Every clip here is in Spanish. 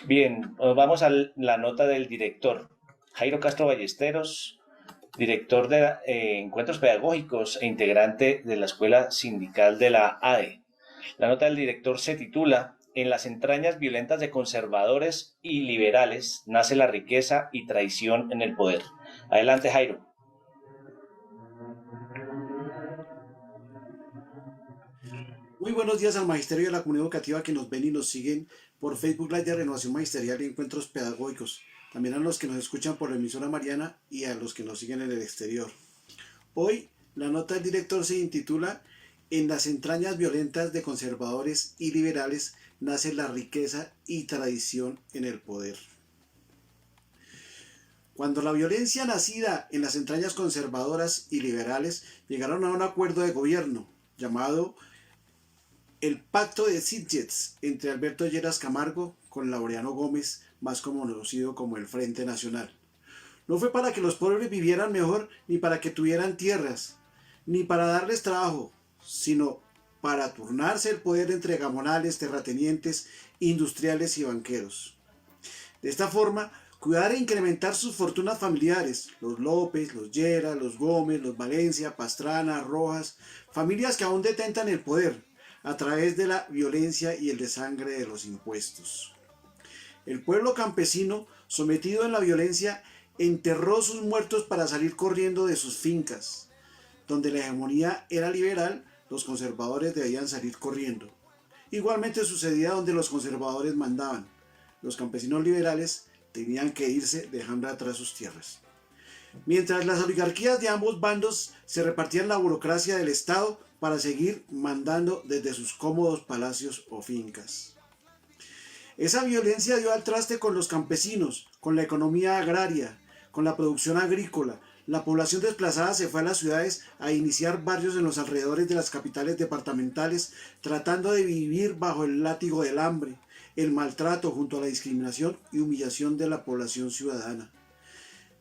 Bien, vamos a la nota del director. Jairo Castro Ballesteros, director de Encuentros Pedagógicos e integrante de la Escuela Sindical de la ADE. La nota del director se titula En las entrañas violentas de conservadores y liberales nace la riqueza y traición en el poder. Adelante, Jairo. Muy buenos días al Magisterio de la Comunidad Educativa que nos ven y nos siguen por Facebook Live de Renovación Magisterial y Encuentros Pedagógicos. También a los que nos escuchan por la emisora Mariana y a los que nos siguen en el exterior. Hoy, la nota del director se intitula En las entrañas violentas de conservadores y liberales nace la riqueza y tradición en el poder. Cuando la violencia nacida en las entrañas conservadoras y liberales llegaron a un acuerdo de gobierno llamado el pacto de Sitges entre Alberto Lleras Camargo con Laureano Gómez, más conocido como el Frente Nacional. No fue para que los pobres vivieran mejor, ni para que tuvieran tierras, ni para darles trabajo, sino para turnarse el poder entre gamonales, terratenientes, industriales y banqueros. De esta forma, cuidar e incrementar sus fortunas familiares, los López, los Lleras, los Gómez, los Valencia, Pastrana, Rojas, familias que aún detentan el poder, a través de la violencia y el desangre de los impuestos. El pueblo campesino, sometido en la violencia, enterró sus muertos para salir corriendo de sus fincas. Donde la hegemonía era liberal, los conservadores debían salir corriendo. Igualmente sucedía donde los conservadores mandaban. Los campesinos liberales tenían que irse dejando atrás sus tierras. Mientras las oligarquías de ambos bandos se repartían la burocracia del Estado para seguir mandando desde sus cómodos palacios o fincas. Esa violencia dio al traste con los campesinos, con la economía agraria, con la producción agrícola. La población desplazada se fue a las ciudades a iniciar barrios en los alrededores de las capitales departamentales, tratando de vivir bajo el látigo del hambre, el maltrato junto a la discriminación y humillación de la población ciudadana.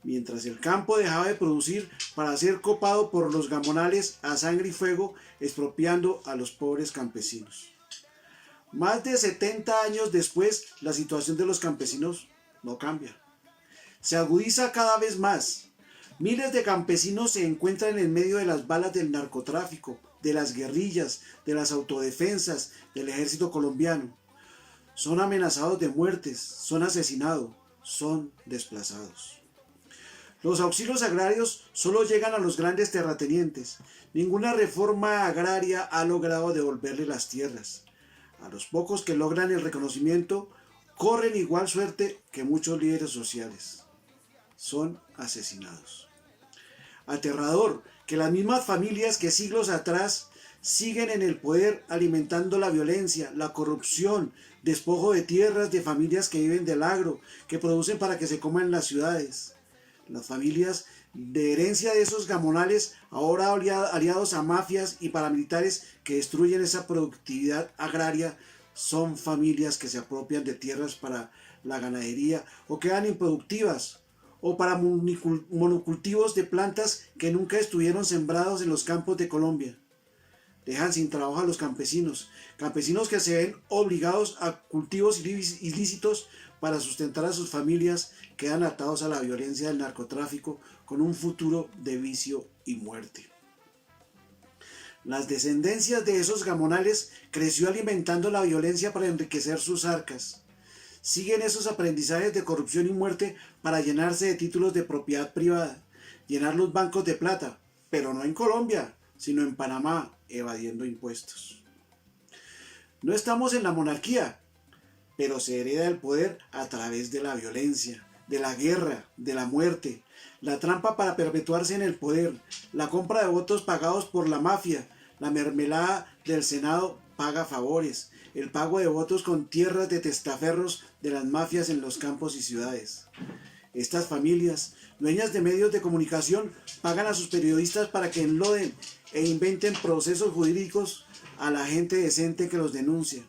Mientras el campo dejaba de producir para ser copado por los gamonales a sangre y fuego, expropiando a los pobres campesinos. Más de 70 años después, la situación de los campesinos no cambia. Se agudiza cada vez más. Miles de campesinos se encuentran en medio de las balas del narcotráfico, de las guerrillas, de las autodefensas, del ejército colombiano. Son amenazados de muertes, son asesinados, son desplazados. Los auxilios agrarios solo llegan a los grandes terratenientes. Ninguna reforma agraria ha logrado devolverle las tierras. A los pocos que logran el reconocimiento, corren igual suerte que muchos líderes sociales. Son asesinados. Aterrador que las mismas familias que siglos atrás siguen en el poder alimentando la violencia, la corrupción, despojo de tierras de familias que viven del agro, que producen para que se coman en las ciudades. Las familias de herencia de esos gamonales, ahora aliados a mafias y paramilitares que destruyen esa productividad agraria, son familias que se apropian de tierras para la ganadería o quedan improductivas, o para monocultivos de plantas que nunca estuvieron sembrados en los campos de Colombia. Dejan sin trabajo a los campesinos, campesinos que se ven obligados a cultivos ilícitos para sustentar a sus familias, quedan atados a la violencia del narcotráfico con un futuro de vicio y muerte. Las descendencias de esos gamonales creció alimentando la violencia para enriquecer sus arcas. Siguen esos aprendizajes de corrupción y muerte para llenarse de títulos de propiedad privada, llenar los bancos de plata, pero no en Colombia, sino en Panamá, evadiendo impuestos. No estamos en la monarquía, pero se hereda el poder a través de la violencia, de la guerra, de la muerte, la trampa para perpetuarse en el poder, la compra de votos pagados por la mafia, la mermelada del Senado paga favores, el pago de votos con tierras de testaferros de las mafias en los campos y ciudades. Estas familias, dueñas de medios de comunicación, pagan a sus periodistas para que enloden e inventen procesos jurídicos a la gente decente que los denuncia,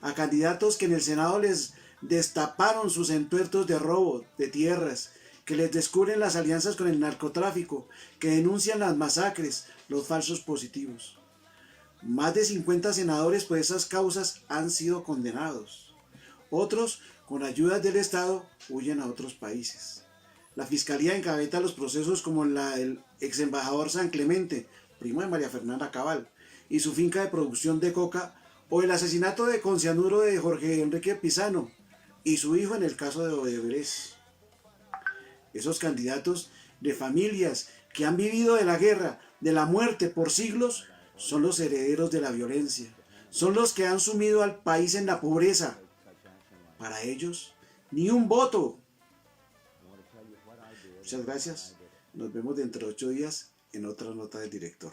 a candidatos que en el Senado les destaparon sus entuertos de robo de tierras, que les descubren las alianzas con el narcotráfico, que denuncian las masacres, los falsos positivos. Más de 50 senadores por esas causas han sido condenados. Otros con ayudas del Estado, huyen a otros países. La Fiscalía encabeza los procesos como la del ex embajador San Clemente, primo de María Fernanda Cabal, y su finca de producción de coca, o el asesinato de concianuro de Jorge Enrique Pizano y su hijo en el caso de Odebrecht. Esos candidatos de familias que han vivido de la guerra, de la muerte por siglos, son los herederos de la violencia. Son los que han sumido al país en la pobreza. Para ellos, ni un voto. Muchas gracias. Nos vemos dentro de 8 días en otra nota del director.